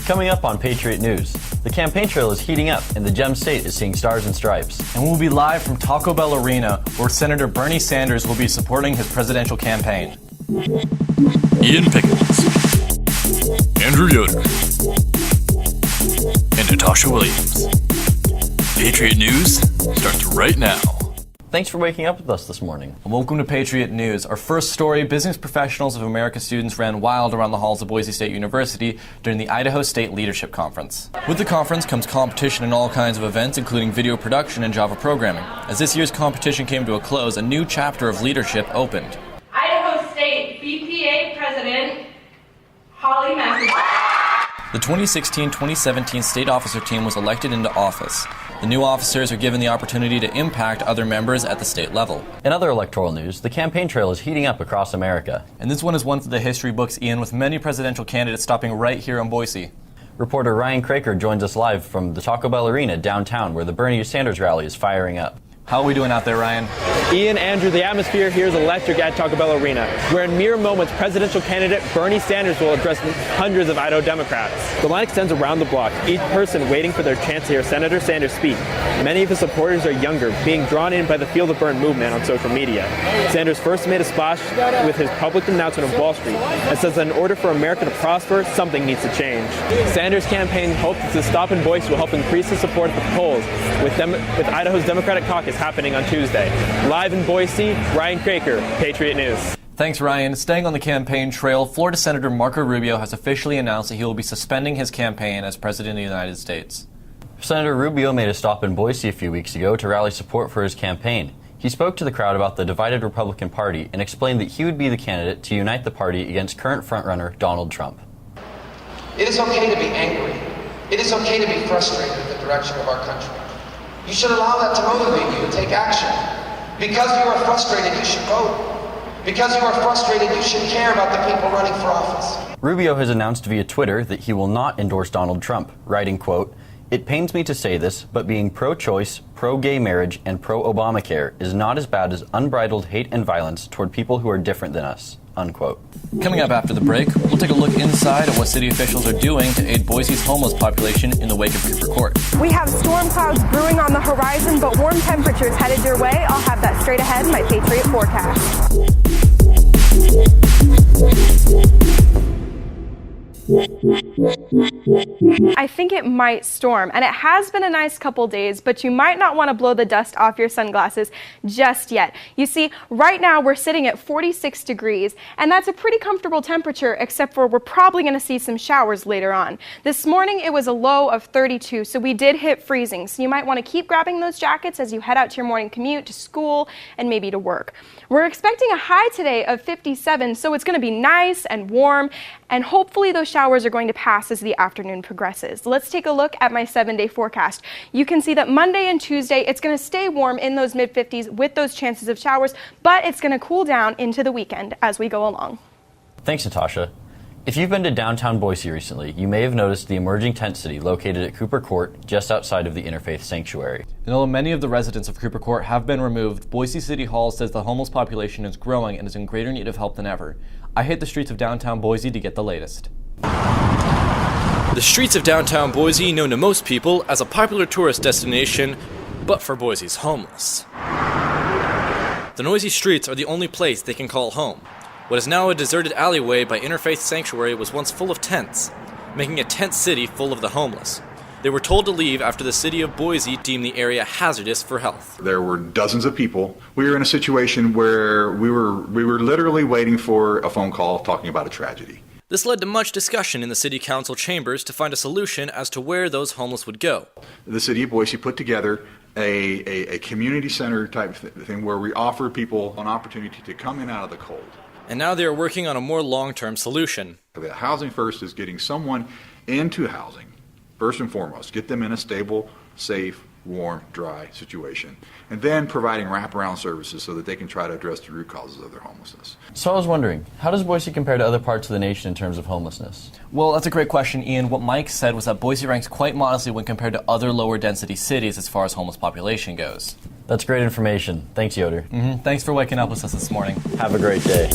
Coming up on Patriot News, the campaign trail is heating up and the Gem State is seeing stars and stripes. And we'll be live from Taco Bell Arena, where Senator Bernie Sanders will be supporting his presidential campaign. Ian Pickens, Andrew Yoder, and Natasha Williams. Patriot News starts right now. Thanks for waking up with us this morning. Welcome to Patriot News. Our first story, Business Professionals of America students ran wild around the halls of Boise State University during the Idaho State Leadership Conference. With the conference comes competition in all kinds of events, including video production and Java programming. As this year's competition came to a close, a new chapter of leadership opened. Idaho State BPA President Holly Massey. The 2016-2017 state officer team was elected into office. The new officers are given the opportunity to impact other members at the state level. In other electoral news, the campaign trail is heating up across America. And this one is one for the history books, Ian, with many presidential candidates stopping right here in Boise. Reporter Ryan Craker joins us live from the Taco Bell Arena downtown, where the Bernie Sanders rally is firing up. How are we doing out there, Ryan? Ian, Andrew, the atmosphere here is electric at Taco Bell Arena, where in mere moments, presidential candidate Bernie Sanders will address hundreds of Idaho Democrats. The line extends around the block, each person waiting for their chance to hear Senator Sanders speak. Many of his supporters are younger, being drawn in by the Feel the Burn movement on social media. Sanders first made a splash with his public announcement of Wall Street and says that in order for America to prosper, something needs to change. Sanders' campaign hopes that the stop in Boise will help increase the support at the polls, with Idaho's Democratic caucus happening on Tuesday. Live in Boise, Ryan Craker, Patriot News. Thanks, Ryan. Staying on the campaign trail, Florida Senator Marco Rubio has officially announced that he will be suspending his campaign as President of the United States. Senator Rubio made a stop in Boise a few weeks ago to rally support for his campaign. He spoke to the crowd about the divided Republican Party and explained that he would be the candidate to unite the party against current frontrunner Donald Trump. It is okay to be angry. It is okay to be frustrated with the direction of our country. You should allow that to motivate you to take action. Because you are frustrated, you should vote. Because you are frustrated, you should care about the people running for office. Rubio has announced via Twitter that he will not endorse Donald Trump, writing, quote, "It pains me to say this, but being pro-choice, pro-gay marriage, and pro-Obamacare is not as bad as unbridled hate and violence toward people who are different than us," unquote. Coming up after the break, we'll take a look inside at what city officials are doing to aid Boise's homeless population in the wake of Cooper Court. We have storm clouds brewing on the horizon, but warm temperatures headed your way. I'll have that straight ahead in my Patriot forecast. I think it might storm, and it has been a nice couple days, but you might not want to blow the dust off your sunglasses just yet. You see, right now we're sitting at 46 degrees, and that's a pretty comfortable temperature, except for we're probably going to see some showers later on. This morning it was a low of 32, so we did hit freezing, so you might want to keep grabbing those jackets as you head out to your morning commute, to school, and maybe to work. We're expecting a high today of 57, so it's going to be nice and warm, and hopefully those showers are going to pass as the afternoon progresses. Let's take a look at my 7-day forecast. You can see that Monday and Tuesday, it's going to stay warm in those mid-50s with those chances of showers, but it's going to cool down into the weekend as we go along. Thanks, Natasha. If you've been to downtown Boise recently, you may have noticed the emerging tent city located at Cooper Court, just outside of the Interfaith Sanctuary. And although many of the residents of Cooper Court have been removed, Boise City Hall says the homeless population is growing and is in greater need of help than ever. I hit the streets of downtown Boise to get the latest. The streets of downtown Boise, known to most people as a popular tourist destination, but for Boise's homeless. The noisy streets are the only place they can call home. What is now a deserted alleyway by Interfaith Sanctuary was once full of tents, making a tent city full of the homeless. They were told to leave after the city of Boise deemed the area hazardous for health. There were dozens of people. We were in a situation where we were literally waiting for a phone call talking about a tragedy. This led to much discussion in the city council chambers to find a solution as to where those homeless would go. The city of Boise put together a community center type thing where we offered people an opportunity to come in out of the cold. And now they are working on a more long-term solution. The Housing First is getting someone into housing, first and foremost. Get them in a stable, safe, warm, dry situation. And then providing wraparound services so that they can try to address the root causes of their homelessness. So I was wondering, how does Boise compare to other parts of the nation in terms of homelessness? Well, that's a great question, Ian. What Mike said was that Boise ranks quite modestly when compared to other lower density cities as far as homeless population goes. That's great information. Thanks, Yoder. Thanks for waking up with us this morning. Have a great day.